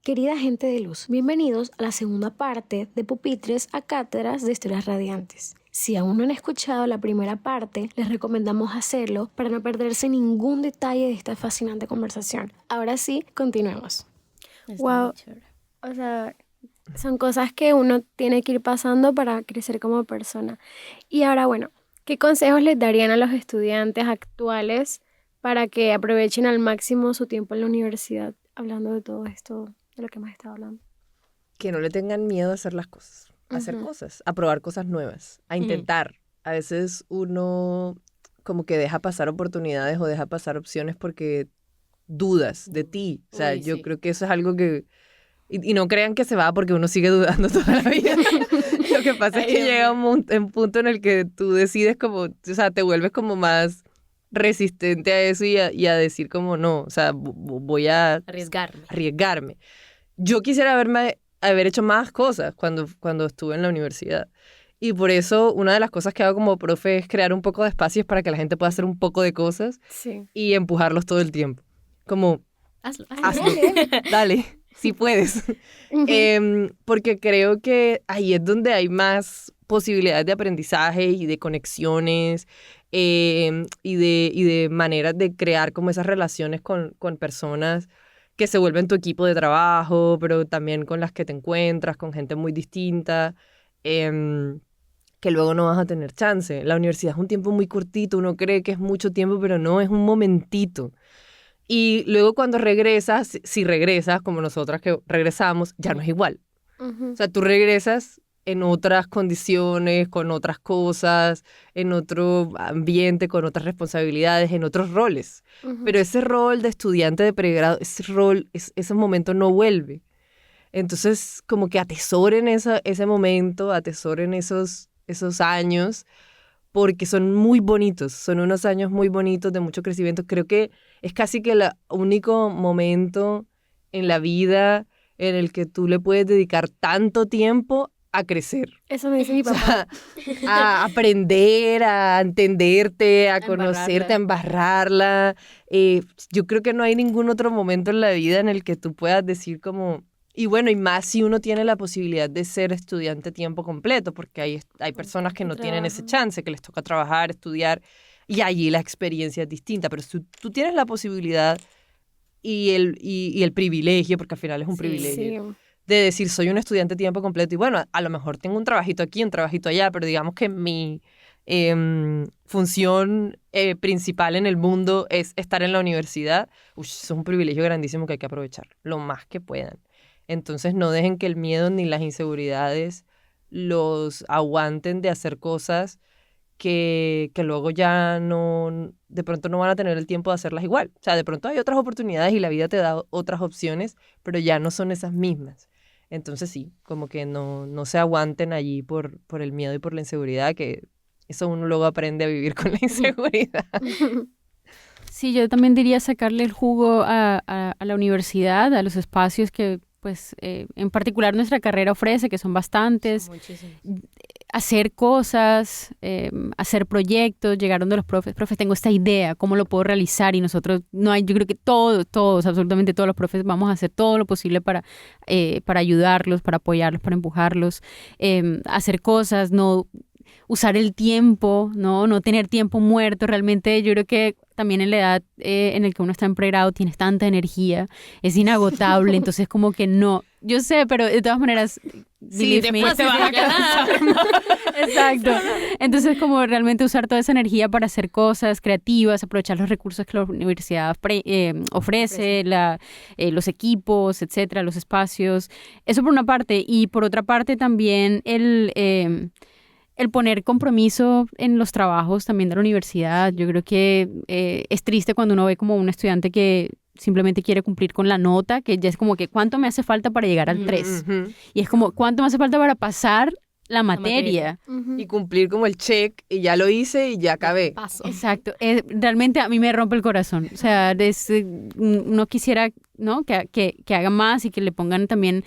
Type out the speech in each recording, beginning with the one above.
Querida gente de luz, bienvenidos a la segunda parte de Pupitres a Cátedras de Historias Radiantes. Si aún no han escuchado la primera parte, les recomendamos hacerlo para no perderse ningún detalle de esta fascinante conversación. Ahora sí, continuemos. Wow, o sea, son cosas que uno tiene que ir pasando para crecer como persona. Y ahora, bueno, ¿qué consejos les darían a los estudiantes actuales para que aprovechen al máximo su tiempo en la universidad? Hablando de todo esto, de lo que hemos estado hablando. Que no le tengan miedo a hacer las cosas, a hacer cosas, a probar cosas nuevas, a intentar. A veces uno como que deja pasar oportunidades o deja pasar opciones porque dudas de ti. O sea, yo creo que eso es algo que... Y no crean que se va porque uno sigue dudando toda la vida. Lo que pasa es que llega un punto en el que tú decides como... O sea, te vuelves como más resistente a eso y a decir como no, o sea, voy a... Arriesgarme. Yo quisiera haber hecho más cosas cuando estuve en la universidad. Y por eso una de las cosas que hago como profe es crear un poco de espacios para que la gente pueda hacer un poco de cosas y empujarlos todo el tiempo. Como, hazlo. Dale, si puedes. Porque creo que ahí es donde hay más posibilidades de aprendizaje y de conexiones y de maneras de crear como esas relaciones con personas que se vuelven tu equipo de trabajo, pero también con las que te encuentras, con gente muy distinta, que luego no vas a tener chance. La universidad es un tiempo muy cortito, uno cree que es mucho tiempo, pero no, es un momentito. Y luego cuando regresas, si regresas, como nosotras que regresamos, ya no es igual. O sea, tú regresas en otras condiciones, con otras cosas, en otro ambiente, con otras responsabilidades, en otros roles. Pero ese rol de estudiante de pregrado, ese momento no vuelve. Entonces, como que atesoren ese momento, atesoren esos años, porque son muy bonitos, son unos años muy bonitos de mucho crecimiento. Creo que es casi que el único momento en la vida en el que tú le puedes dedicar tanto tiempo a crecer. Eso me dice mi papá. A aprender, a entenderte, a conocerte, a embarrarla. Yo creo que no hay ningún otro momento en la vida en el que tú puedas decir como... Y bueno, y más si uno tiene la posibilidad de ser estudiante a tiempo completo, porque hay personas que no tienen ese chance, que les toca trabajar, estudiar, y allí la experiencia es distinta. Pero si tú tienes la posibilidad y el privilegio, porque al final es un privilegio, de decir, soy un estudiante a tiempo completo, y bueno, a lo mejor tengo un trabajito aquí, un trabajito allá, pero digamos que mi función principal en el mundo es estar en la universidad. Eso es un privilegio grandísimo que hay que aprovechar, lo más que puedan. Entonces no dejen que el miedo ni las inseguridades los aguanten de hacer cosas que luego ya no, de pronto no van a tener el tiempo de hacerlas igual. O sea, de pronto hay otras oportunidades y la vida te da otras opciones, pero ya no son esas mismas. Entonces sí, como que no se aguanten allí por el miedo y por la inseguridad, que eso uno luego aprende a vivir con la inseguridad. Sí, yo también diría sacarle el jugo a la universidad, a los espacios que pues en particular nuestra carrera ofrece, que son bastantes. Hacer cosas, hacer proyectos, llegar donde los profes, tengo esta idea, ¿cómo lo puedo realizar? Y nosotros, yo creo que todos, absolutamente todos los profes vamos a hacer todo lo posible para ayudarlos, para apoyarlos, para empujarlos, hacer cosas, no usar el tiempo, no tener tiempo muerto. Realmente yo creo que también en la edad en el que uno está en pregrado tienes tanta energía, es inagotable, entonces como que no, yo sé, pero de todas maneras, sí, después te vas a cansar. Exacto. Entonces como realmente usar toda esa energía para hacer cosas creativas, aprovechar los recursos que la universidad ofrece, los equipos, etcétera, los espacios. Eso por una parte. Y por otra parte también el poner compromiso en los trabajos también de la universidad. Yo creo que es triste cuando uno ve como un estudiante que simplemente quiere cumplir con la nota, que ya es como que ¿cuánto me hace falta para llegar al 3? Y es como ¿cuánto me hace falta para pasar la materia. y cumplir como el check y ya lo hice y ya acabé. Paso. Exacto. Realmente a mí me rompe el corazón. O sea, uno quisiera, ¿no? que hagan más y que le pongan también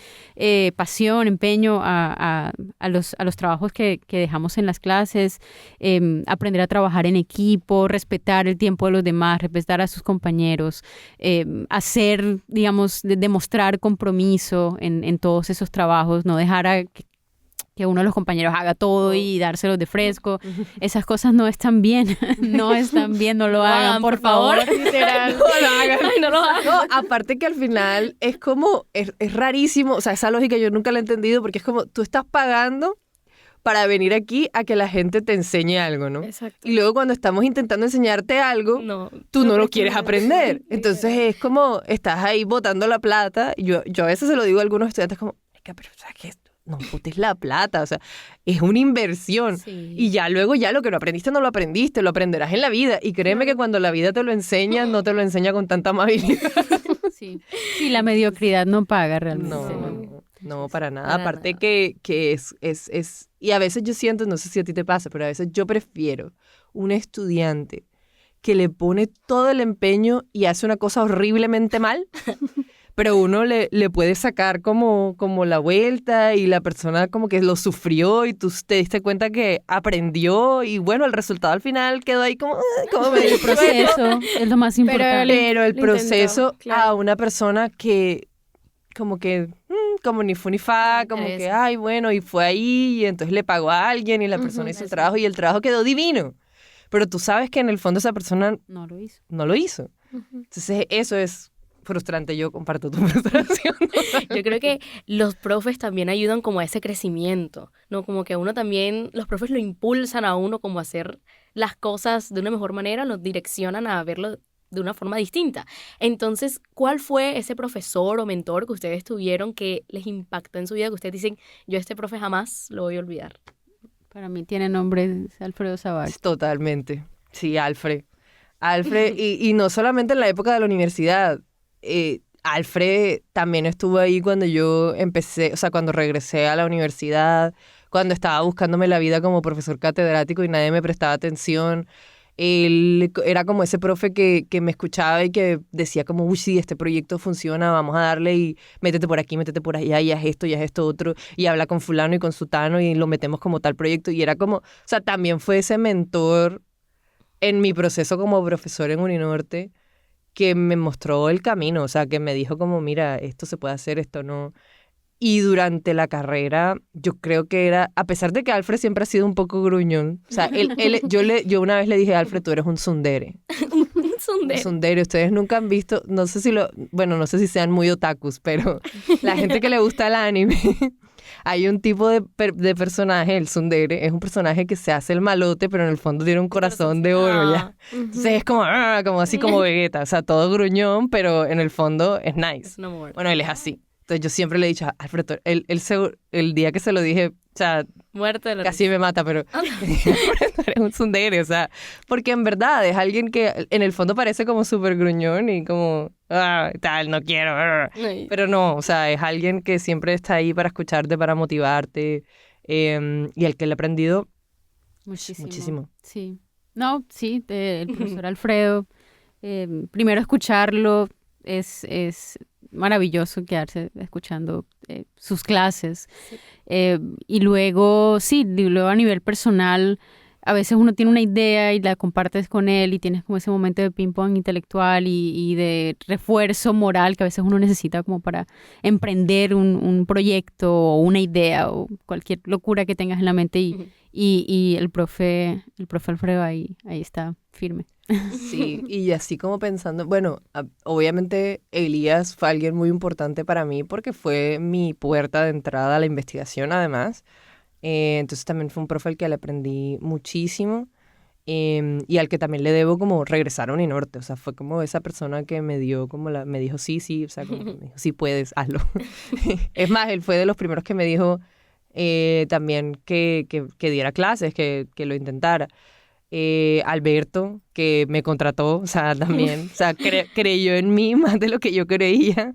pasión, empeño a los trabajos que dejamos en las clases, aprender a trabajar en equipo, respetar el tiempo de los demás, respetar a sus compañeros, hacer, digamos, demostrar compromiso en todos esos trabajos, no dejar que uno de los compañeros haga todo y dárselos de fresco. Esas cosas no están bien. No están bien, no lo hagan, por favor. Literal. No lo hagan. Ay, no lo hagan. No, aparte que al final es como, es rarísimo, o sea, esa lógica yo nunca la he entendido porque es como, tú estás pagando para venir aquí a que la gente te enseñe algo, ¿no? Exacto. Y luego cuando estamos intentando enseñarte algo, No, tú no lo prefieres quieres aprender. Entonces es como, estás ahí botando la plata. Yo a veces se lo digo a algunos estudiantes como, pero ¿sabes qué? No botes la plata, o sea, es una inversión. Sí. Y ya luego ya lo que no aprendiste no lo aprendiste, lo aprenderás en la vida. Y créeme que cuando la vida te lo enseña, no te lo enseña con tanta amabilidad. Sí, la mediocridad no paga realmente. No, para nada. Para Aparte nada. que es... Y a veces yo siento, no sé si a ti te pasa, pero a veces yo prefiero un estudiante que le pone todo el empeño y hace una cosa horriblemente mal, pero uno le puede sacar como la vuelta y la persona como que lo sufrió y tú te diste cuenta que aprendió y bueno, el resultado al final quedó ahí como medio El proceso es lo más importante. pero el lo proceso intentó, claro. a una persona que como que, como ni fu ni fa, como que, interesa. ay, bueno, y fue ahí, y entonces le pagó a alguien, y la persona hizo el trabajo, y el trabajo quedó divino. Pero tú sabes que en el fondo esa persona No lo hizo. no lo hizo. Entonces, eso es frustrante. Yo comparto tu frustración. Yo creo que los profes también ayudan como a ese crecimiento, ¿no? Como que uno también, los profes lo impulsan a uno como a hacer las cosas de una mejor manera, los direccionan a verlo de una forma distinta. Entonces, ¿cuál fue ese profesor o mentor que ustedes tuvieron que les impactó en su vida, que ustedes dicen, yo a este profe jamás lo voy a olvidar? Para mí tiene nombre Alfredo Savage. Totalmente. Sí, Alfred. Alfred, y no solamente en la época de la universidad. Alfred también estuvo ahí cuando yo empecé, o sea, cuando regresé a la universidad, cuando estaba buscándome la vida como profesor catedrático y nadie me prestaba atención. Él era como ese profe que me escuchaba y que decía como, uy, sí, este proyecto funciona, vamos a darle y métete por aquí, métete por allá, y haz esto otro, y habla con fulano y con sutano y lo metemos como tal proyecto. Y era como, o sea, también fue ese mentor en mi proceso como profesor en Uninorte que me mostró el camino, o sea, que me dijo como, mira, esto se puede hacer, esto no. Y durante la carrera, yo creo que era, a pesar de que Alfred siempre ha sido un poco gruñón, o sea, yo una vez le dije a Alfred, tú eres un tsundere. Un sondeo. Un tsundere, ustedes nunca han visto, no sé si sean muy otakus, pero la gente que le gusta el anime, hay un tipo de personaje, el tsundere, es un personaje que se hace el malote, pero en el fondo tiene un corazón de oro, ya. Entonces es como así como Vegeta, o sea, todo gruñón, pero en el fondo es nice. Es un amor. Bueno, él es así. Entonces yo siempre le he dicho, Alfredo, el día que se lo dije, o sea, Muerte de la casi me mata, pero eres un tsundere, o sea, porque en verdad es alguien que en el fondo parece como súper gruñón y como, tal, no quiero, Ay. pero no, o sea, es alguien que siempre está ahí para escucharte, para motivarte, y al que le he aprendido muchísimo. Sí. No, sí, el profesor Alfredo, primero escucharlo es maravilloso quedarse escuchando sus clases. Y luego, sí, luego a nivel personal, a veces uno tiene una idea y la compartes con él y tienes como ese momento de ping-pong intelectual y de refuerzo moral que a veces uno necesita como para emprender un proyecto o una idea o cualquier locura que tengas en la mente y el profe Alfredo ahí está firme. Sí, y así como pensando, bueno, obviamente Elías fue alguien muy importante para mí porque fue mi puerta de entrada a la investigación además. Entonces también fue un profe al que le aprendí muchísimo y al que también le debo como regresar a Uninorte. O sea, fue como esa persona que me dio como me dijo sí, o sea, como me dijo, sí puedes, hazlo. Es más, él fue de los primeros que me dijo también que diera clases, que lo intentara. Alberto, que me contrató, o sea, también, o sea, creyó en mí más de lo que yo creía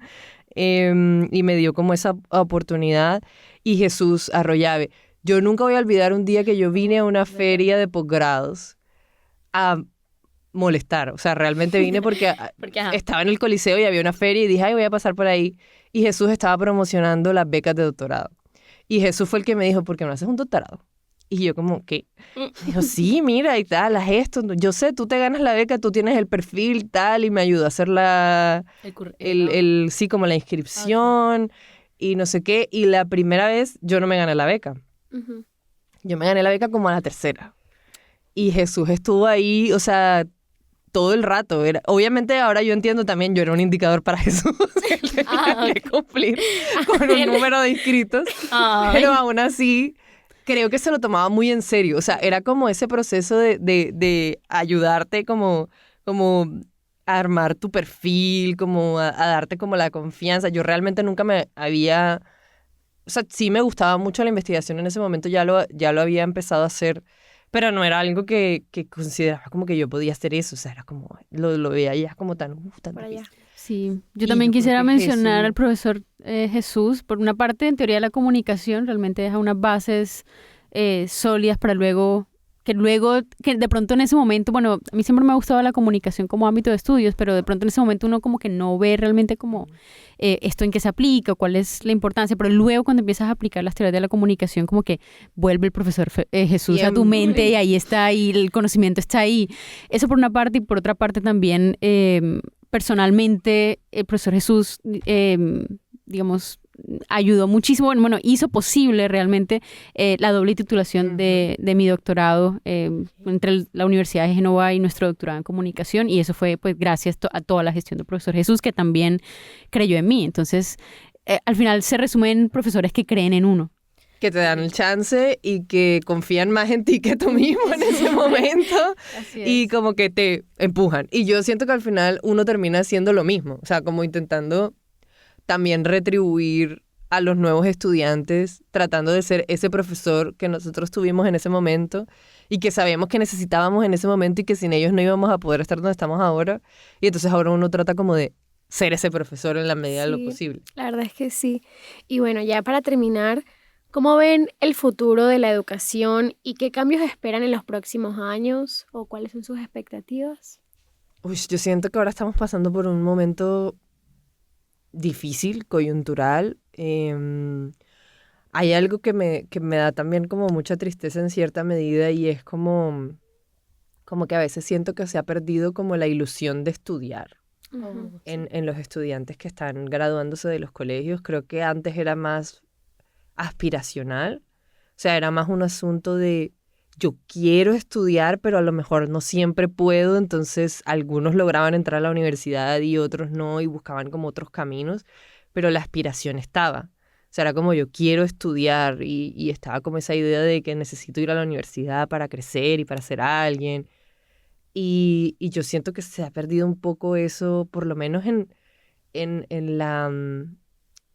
y me dio como esa oportunidad. Y Jesús Arroyave. Yo nunca voy a olvidar un día que yo vine a una feria de posgrados a molestar. O sea, realmente vine porque Porque, ajá. estaba en el Coliseo y había una feria y dije, ay, voy a pasar por ahí. Y Jesús estaba promocionando las becas de doctorado. Y Jesús fue el que me dijo, ¿por qué no haces un doctorado? Y yo como, ¿qué? Dijo, sí, mira, y tal, haz esto. Yo sé, tú te ganas la beca, tú tienes el perfil, tal, y me ayudó a hacer sí, como la inscripción y no sé qué. Y la primera vez yo no me gané la beca. Ujú. Yo me gané la beca como a la tercera. Y Jesús estuvo ahí, o sea, todo el rato. Obviamente ahora yo entiendo también, yo era un indicador para Jesús. Él tenía que cumplir con un número de inscritos. Pero aún así, creo que se lo tomaba muy en serio. O sea, era como ese proceso de ayudarte como a armar tu perfil, como a darte como la confianza. Yo realmente nunca me había... O sea, sí me gustaba mucho la investigación en ese momento, ya lo había empezado a hacer, pero no era algo que consideraba como que yo podía hacer eso. O sea, era como, lo veía ya como tan Por allá. difícil. Sí, yo Y también yo creo quisiera que mencionar Jesús- al profesor Jesús. Por una parte, en teoría de la comunicación, realmente deja unas bases sólidas para que de pronto en ese momento, bueno, a mí siempre me ha gustado la comunicación como ámbito de estudios, pero de pronto en ese momento uno como que no ve realmente como esto en qué se aplica, o cuál es la importancia, pero luego cuando empiezas a aplicar las teorías de la comunicación, como que vuelve el profesor Jesús a tu Siempre. mente y ahí está, y el conocimiento está ahí. Eso por una parte, y por otra parte también... personalmente, el profesor Jesús, digamos, ayudó muchísimo, bueno, hizo posible realmente la doble titulación de mi doctorado entre la Universidad de Génova y nuestro doctorado en comunicación, y eso fue pues gracias a toda la gestión del profesor Jesús, que también creyó en mí. Entonces, al final se resumen profesores que creen en uno. Que te dan el chance y que confían más en ti que tú mismo en ese momento. Y como que te empujan. Y yo siento que al final uno termina haciendo lo mismo. O sea, como intentando también retribuir a los nuevos estudiantes, tratando de ser ese profesor que nosotros tuvimos en ese momento y que sabíamos que necesitábamos en ese momento y que sin ellos no íbamos a poder estar donde estamos ahora. Y entonces ahora uno trata como de ser ese profesor en la medida de lo Sí, posible. la verdad es que sí. Y bueno, ya para terminar, ¿cómo ven el futuro de la educación y qué cambios esperan en los próximos años o cuáles son sus expectativas? Uy, yo siento que ahora estamos pasando por un momento difícil, coyuntural. Hay algo que me da también como mucha tristeza en cierta medida y es como que a veces siento que se ha perdido como la ilusión de estudiar Ujú. en los estudiantes que están graduándose de los colegios. Creo que antes era más aspiracional, o sea, era más un asunto de yo quiero estudiar, pero a lo mejor no siempre puedo, entonces algunos lograban entrar a la universidad y otros no, y buscaban como otros caminos, pero la aspiración estaba. O sea, era como yo quiero estudiar y estaba como esa idea de que necesito ir a la universidad para crecer y para ser alguien. Y yo siento que se ha perdido un poco eso, por lo menos en la,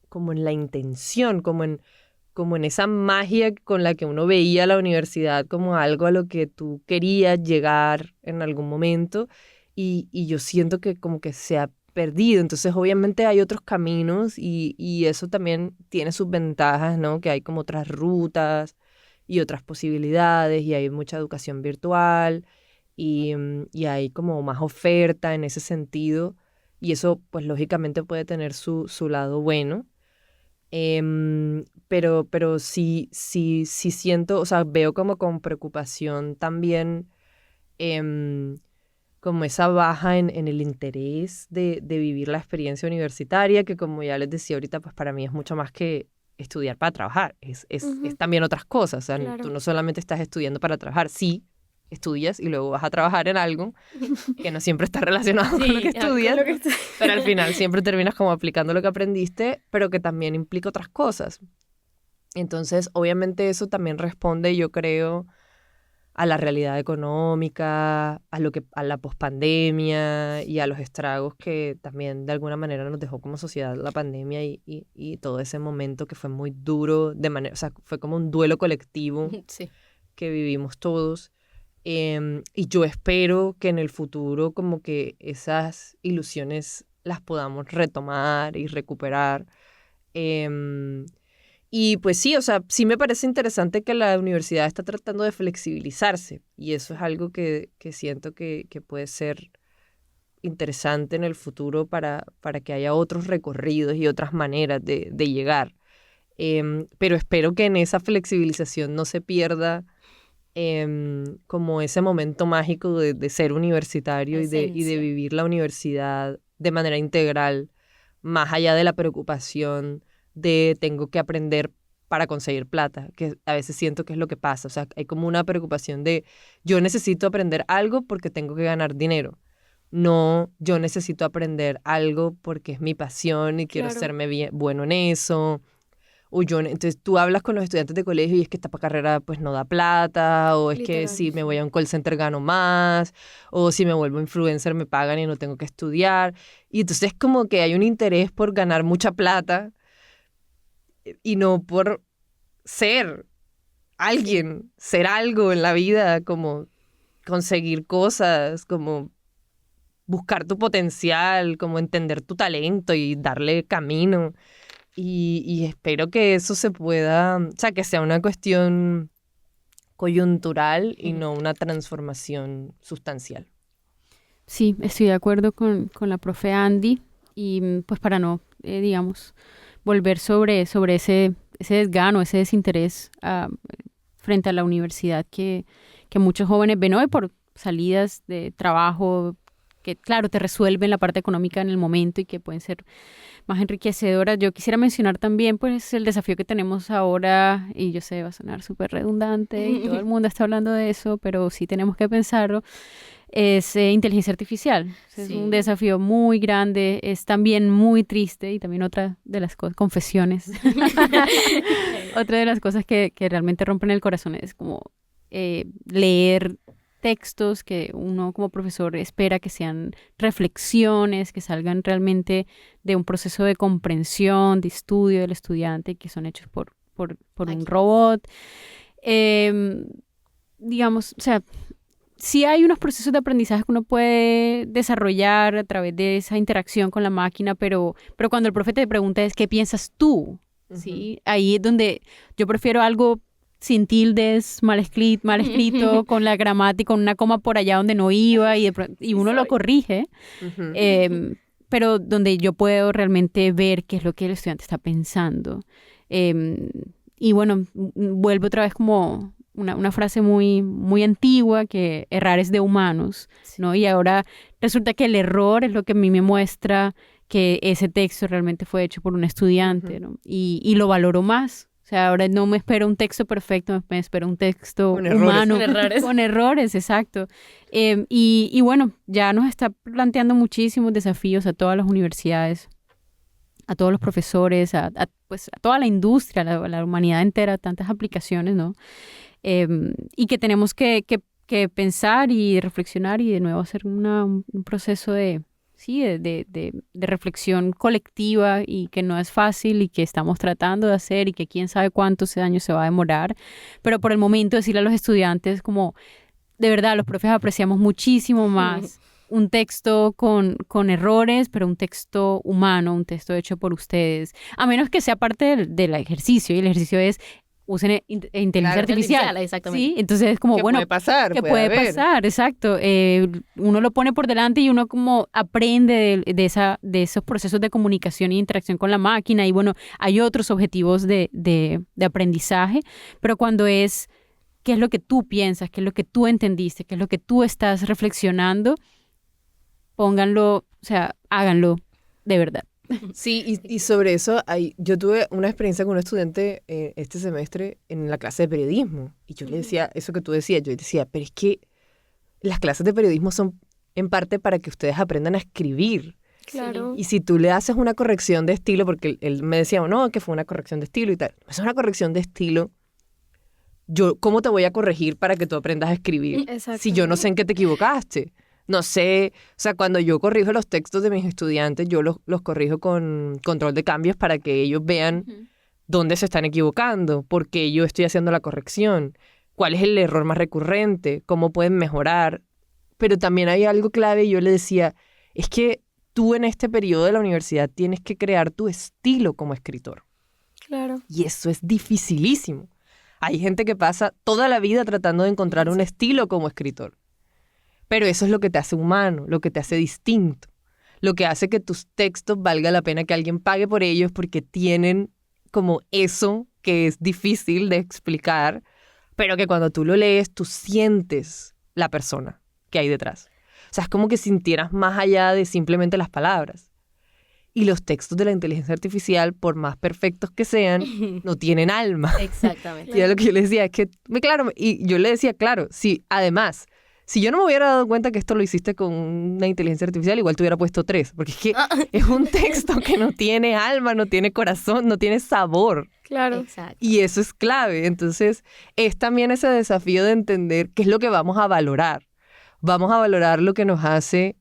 como en la intención, como en esa magia con la que uno veía la universidad como algo a lo que tú querías llegar en algún momento y yo siento que como que se ha perdido. Entonces obviamente hay otros caminos y eso también tiene sus ventajas, ¿no? Que hay como otras rutas y otras posibilidades y hay mucha educación virtual y hay como más oferta en ese sentido y eso pues lógicamente puede tener su lado bueno. Pero sí siento, o sea, veo como con preocupación también como esa baja en el interés de vivir la experiencia universitaria, que como ya les decía ahorita, pues para mí es mucho más que estudiar para trabajar, es Ujú. también otras cosas, o sea, Claro. tú no solamente estás estudiando para trabajar, sí, estudias y luego vas a trabajar en algo que no siempre está relacionado con lo que estudias, pero al final siempre terminas como aplicando lo que aprendiste, pero que también implica otras cosas. Entonces, obviamente eso también responde, yo creo, a la realidad económica, a la pospandemia y a los estragos que también de alguna manera nos dejó como sociedad la pandemia y todo ese momento que fue muy duro de manera, o sea, fue como un duelo colectivo Sí. que vivimos todos. Y yo espero que en el futuro como que esas ilusiones las podamos retomar y recuperar. em, Y pues sí, o sea, sí me parece interesante que la universidad está tratando de flexibilizarse y eso es algo que siento que puede ser interesante en el futuro para que haya otros recorridos y otras maneras de llegar. Pero espero que en esa flexibilización no se pierda como ese momento mágico de ser universitario y de Esencia. vivir la universidad de manera integral, más allá de la preocupación de tengo que aprender para conseguir plata, que a veces siento que es lo que pasa. O sea, hay como una preocupación de yo necesito aprender algo porque tengo que ganar dinero. No, yo necesito aprender algo porque es mi pasión y quiero Claro. serme bueno en eso. O yo, entonces tú hablas con los estudiantes de colegio y es que esta carrera pues no da plata, o es que Literal, si me voy a un call center gano más, o si me vuelvo influencer me pagan y no tengo que estudiar. Y entonces como que hay un interés por ganar mucha plata y no por ser alguien, ser algo en la vida, como conseguir cosas, como buscar tu potencial, como entender tu talento y darle camino. Y espero que eso se pueda, o sea, que sea una cuestión coyuntural y no una transformación sustancial. Sí, estoy de acuerdo con la profe Andy y pues para no, digamos, volver sobre ese desgano, ese desinterés frente a la universidad que muchos jóvenes ven hoy por salidas de trabajo que, claro, te resuelven la parte económica en el momento y que pueden ser más enriquecedoras. Yo quisiera mencionar también pues el desafío que tenemos ahora, y yo sé, va a sonar súper redundante y todo el mundo está hablando de eso, pero sí tenemos que pensarlo, es inteligencia artificial. Es Sí. un desafío muy grande, es también muy triste y también otra de las confesiones. Otra de las cosas que realmente rompen el corazón es como leer textos que uno como profesor espera que sean reflexiones, que salgan realmente de un proceso de comprensión, de estudio del estudiante, que son hechos por un robot. Digamos, o sea, sí hay unos procesos de aprendizaje que uno puede desarrollar a través de esa interacción con la máquina, pero cuando el profe te pregunta es ¿qué piensas tú? ¿Sí? Ahí es donde yo prefiero algo sin tildes, mal escrito, con la gramática, con una coma por allá donde no iba y uno lo corrige, pero donde yo puedo realmente ver qué es lo que el estudiante está pensando. Y bueno, vuelvo otra vez como una frase muy, muy antigua, que errar es de humanos, ¿no? Y ahora resulta que el error es lo que a mí me muestra que ese texto realmente fue hecho por un estudiante, ¿no? Y lo valoro más. O sea, ahora no me espero un texto perfecto, me espero un texto Con errores. humano. Con errores. Con errores, exacto. Y bueno, ya nos está planteando muchísimos desafíos a todas las universidades, a todos los profesores, pues, a toda la industria, a la humanidad entera, tantas aplicaciones, ¿no? Y que tenemos que pensar y reflexionar y de nuevo hacer un proceso de reflexión colectiva, y que no es fácil y que estamos tratando de hacer y que quién sabe cuántos años se va a demorar, pero por el momento decirle a los estudiantes como, de verdad, los profes apreciamos muchísimo más un texto con errores, pero un texto humano, un texto hecho por ustedes, a menos que sea parte del ejercicio, y el ejercicio es usen inteligencia artificial. Exactamente. ¿Sí? Entonces es como, ¿Qué bueno, puede pasar? ¿qué puede haber. pasar? Exacto. Uno lo pone por delante y uno como aprende de esos procesos de comunicación e interacción con la máquina, y bueno, hay otros objetivos de aprendizaje, pero cuando es qué es lo que tú piensas, qué es lo que tú entendiste, qué es lo que tú estás reflexionando, pónganlo, o sea, háganlo de verdad. Sí, y sobre eso, yo tuve una experiencia con un estudiante este semestre en la clase de periodismo. Y yo le decía, eso que tú decías, yo le decía, pero es que las clases de periodismo son en parte para que ustedes aprendan a escribir. Claro. Y si tú le haces una corrección de estilo, porque él me decía, no, que fue una corrección de estilo y tal. Es una corrección de estilo. ¿Cómo te voy a corregir para que tú aprendas a escribir? Exacto. Si yo no sé en qué te equivocaste. No sé, o sea, cuando yo corrijo los textos de mis estudiantes, yo los corrijo con control de cambios para que ellos vean dónde se están equivocando, por qué yo estoy haciendo la corrección, cuál es el error más recurrente, cómo pueden mejorar. Pero también hay algo clave, y yo le decía, es que tú en este periodo de la universidad tienes que crear tu estilo como escritor. Claro. Y eso es dificilísimo. Hay gente que pasa toda la vida tratando de encontrar un estilo como escritor. Pero eso es lo que te hace humano, lo que te hace distinto, lo que hace que tus textos valga la pena que alguien pague por ellos porque tienen como eso que es difícil de explicar, pero que cuando tú lo lees, tú sientes la persona que hay detrás. O sea, es como que sintieras más allá de simplemente las palabras. Y los textos de la inteligencia artificial, por más perfectos que sean, no tienen alma. Exactamente. Y era lo que yo le decía, es que, claro, y yo le decía, claro, si además, si yo no me hubiera dado cuenta que esto lo hiciste con una inteligencia artificial, igual te hubiera puesto 3, porque es que es un texto que no tiene alma, no tiene corazón, no tiene sabor. Claro. Exacto. Y eso es clave. Entonces, es también ese desafío de entender qué es lo que vamos a valorar. ¿Vamos a valorar lo que nos hace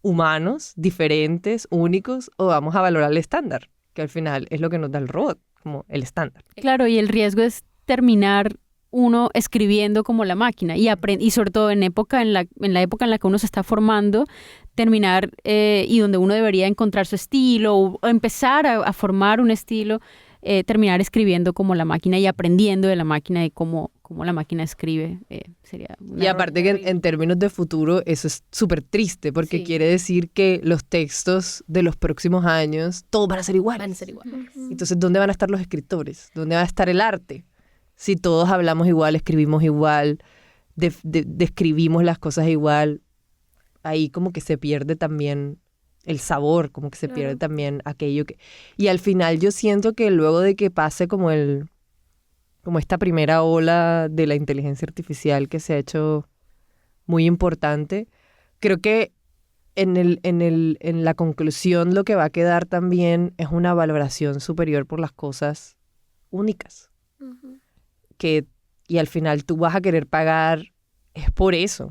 humanos, diferentes, únicos, o vamos a valorar el estándar? Que al final es lo que nos da el robot, como el estándar. Claro, y el riesgo es terminar uno escribiendo como la máquina y sobre todo en la época en la que uno se está formando, terminar y donde uno debería encontrar su estilo o empezar a formar un estilo, terminar escribiendo como la máquina y aprendiendo de la máquina y cómo la máquina escribe. Sería Y aparte que en términos de futuro eso es súper triste porque Sí. quiere decir que los textos de los próximos años todos van a ser iguales. Van a ser iguales. Entonces, ¿dónde van a estar los escritores? ¿Dónde va a estar el arte? Si todos hablamos igual, escribimos igual, describimos las cosas igual, ahí como que se pierde también el sabor, como que se pierde también aquello que... Y al final yo siento que luego de que pase como esta primera ola de la inteligencia artificial que se ha hecho muy importante, creo que en la conclusión lo que va a quedar también es una valoración superior por las cosas únicas. Y al final tú vas a querer pagar es por eso,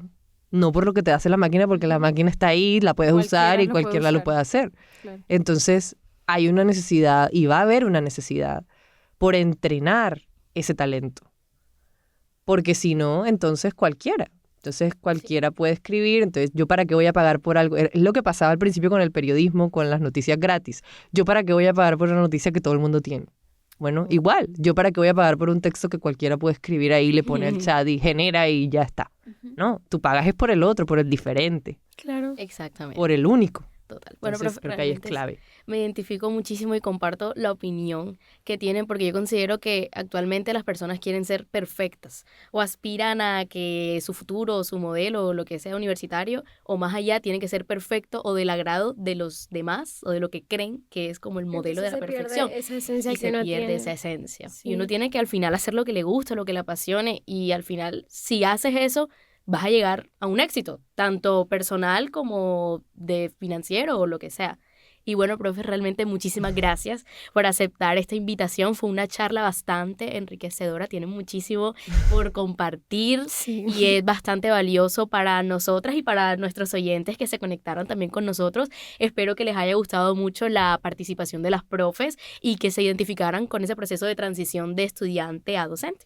no por lo que te hace la máquina, porque la máquina está ahí, la puedes usar y cualquiera lo puede hacer. Claro. Entonces hay una necesidad y va a haber una necesidad por entrenar ese talento. Porque si no, entonces cualquiera puede escribir. Entonces, ¿yo para qué voy a pagar por algo? Es lo que pasaba al principio con el periodismo, con las noticias gratis. ¿Yo para qué voy a pagar por una noticia que todo el mundo tiene? Bueno, igual, ¿yo para qué voy a pagar por un texto que cualquiera puede escribir ahí, le pone al chat y genera y ya está? No, tú pagas es por el otro, por el diferente, Claro. Exactamente. por el único. Total. Bueno, Entonces, pero creo que ahí es realmente clave. me identifico muchísimo y comparto la opinión que tienen porque yo considero que actualmente las personas quieren ser perfectas o aspiran a que su futuro o su modelo o lo que sea universitario o más allá tiene que ser perfecto o del agrado de los demás o de lo que creen que es como el modelo de la perfección. Esa esencia Y que se uno pierde tiene. esa esencia. Sí. Y uno tiene que al final hacer lo que le gusta, lo que le apasione y al final si haces eso vas a llegar a un éxito, tanto personal como de financiero o lo que sea. Y bueno, profe, realmente muchísimas gracias por aceptar esta invitación. Fue una charla bastante enriquecedora, tiene muchísimo por compartir Sí. y es bastante valioso para nosotras y para nuestros oyentes que se conectaron también con nosotros. Espero que les haya gustado mucho la participación de las profes y que se identificaran con ese proceso de transición de estudiante a docente.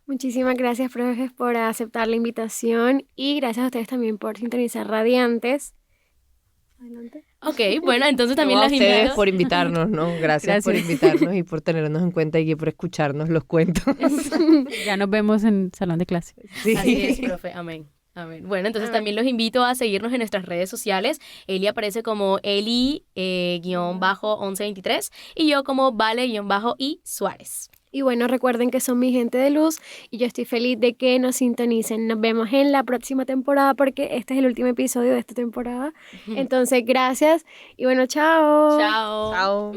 Muchísimas gracias, profes, por aceptar la invitación y gracias a ustedes también por sintonizar Radiantes. Adelante. Ok, bueno, entonces también No, a los ustedes invito. por invitarnos, ¿no? Gracias por invitarnos y por tenernos en cuenta y por escucharnos los cuentos. Ya nos vemos en salón de clase. Sí. Así es, profe. Amén. Amén. Bueno, entonces también los invito a seguirnos en nuestras redes sociales. Eli aparece como Eli-1123 y yo como Vale-I Suárez. Y bueno, recuerden que son mi gente de luz y yo estoy feliz de que nos sintonicen. Nos vemos en la próxima temporada porque este es el último episodio de esta temporada. Entonces, gracias y bueno, chao. Chao. Chao.